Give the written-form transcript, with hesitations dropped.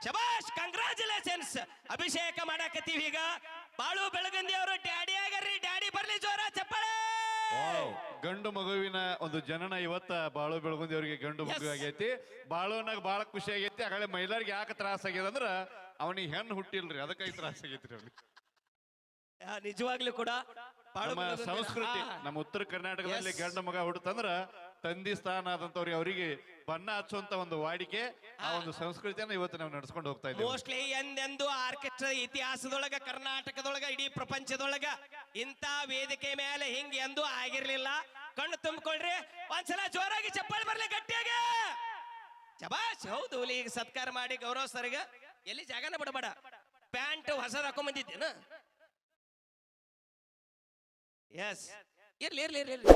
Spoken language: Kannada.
ಶಬಾಷ್, ಕಂಗ್ರಾಚುಲೇಷನ್ಸ್. ಅಭಿಷೇಕ ಮಾಡಾಕತ್ತೀವಿ ಈಗ. ಬಾಳು ಬೆಳಗಂದಿ ಅವರು ಡ್ಯಾಡಿ ಆಗರ್ರಿ, ಡ್ಯಾಡಿ ಬರ್ಲಿ, ಜೋರ ಚಪ್ಪಾಳೆ. ಗಂಡು ಮಗುವಿನ ಒಂದು ಜನನ ಇವತ್ತ ಬಾಳು ಬೆಳಗುಂದಿ ಅವರಿಗೆ ಗಂಡು ಮಗು ಆಗೈತಿ. ಬಾಳುನಾಗ ಬಾಳ ಖುಷಿ ಆಗೈತಿ. ಆಗಲೇ ಮಹಿಳೆಯರಿಗೆ ಯಾಕೆ ತ್ರಾಸ ಆಗ್ಯದ ಅಂದ್ರ ಅವನಿಗೆ ಹೆಣ್ಣು ಹುಟ್ಟಿಲ್ರಿ, ಅದಕ್ಕಾಗಿ ತ್ರಾಸ ಆಗೈತ್ರಿ ಅವ್ನಿಗೆ. ನಿಜವಾಗ್ಲೂ ಕೂಡ ನಮ್ಮ ಸಂಸ್ಕೃತಿ, ನಮ್ಮ ಉತ್ತರ ಕರ್ನಾಟಕದಲ್ಲಿ ಗಂಡು ಮಗ ಹುಟ್ಟಂದ್ರ ತಂದಿ ಸ್ಥಾನ ಆದಂತವ್ರಿಗೆ ಅವರಿಗೆ ಬಣ್ಣ ಹಚ್ಚುವಂತ ಒಂದು ವಾಡಿಕೆ, ಆ ಒಂದು ಸಂಸ್ಕೃತಿಯನ್ನ ಇವತ್ತು ನಾವು ನಡ್ಸ್ಕೊಂಡು ಹೋಗ್ತಾ ಇದ್ದೀವಿ. ಮೋಸ್ಟ್ಲಿ ಎಂದೆಂದು ಆರ್ಕೆಸ್ಟ್ರಾ ಇತಿಹಾಸದೊಳಗ, ಕರ್ನಾಟಕದೊಳಗ, ಇಡೀ ಪ್ರಪಂಚದೊಳಗ ಇಂತ ವೇದಿಕೆ ಮೇಲೆ ಹಿಂಗ್ ಎಂದೂ ಆಗಿರ್ಲಿಲ್ಲ. ಕಣ್ಣು ತುಂಬಿಕೊಳ್ರಿ, ಒಂದ್ಸಲ ಜೋರಾಗಿ ಚಪ್ಪಾಳೆ ಬರ್ಲಿ ಗಟ್ಟಿಯಾಗಿ. ಶಬಾಷ್. ಹೌದು, ಈಗ ಸತ್ಕಾರ ಮಾಡಿ ಗೌರವ ಸರ್ಗ ಎಲ್ಲಿ ಜಾಗನ ಬಿಡಬೇಡ. ಪ್ಯಾಂಟ್ ಹೊಸದ ಹಾಕೊಂಡ್ ಬಂದಿದ್ದೇನ? ಎಸ್, ಇರ್ಲಿ ಇರ್ಲಿ ಇರ್ಲಿ ಇರ್ಲಿ.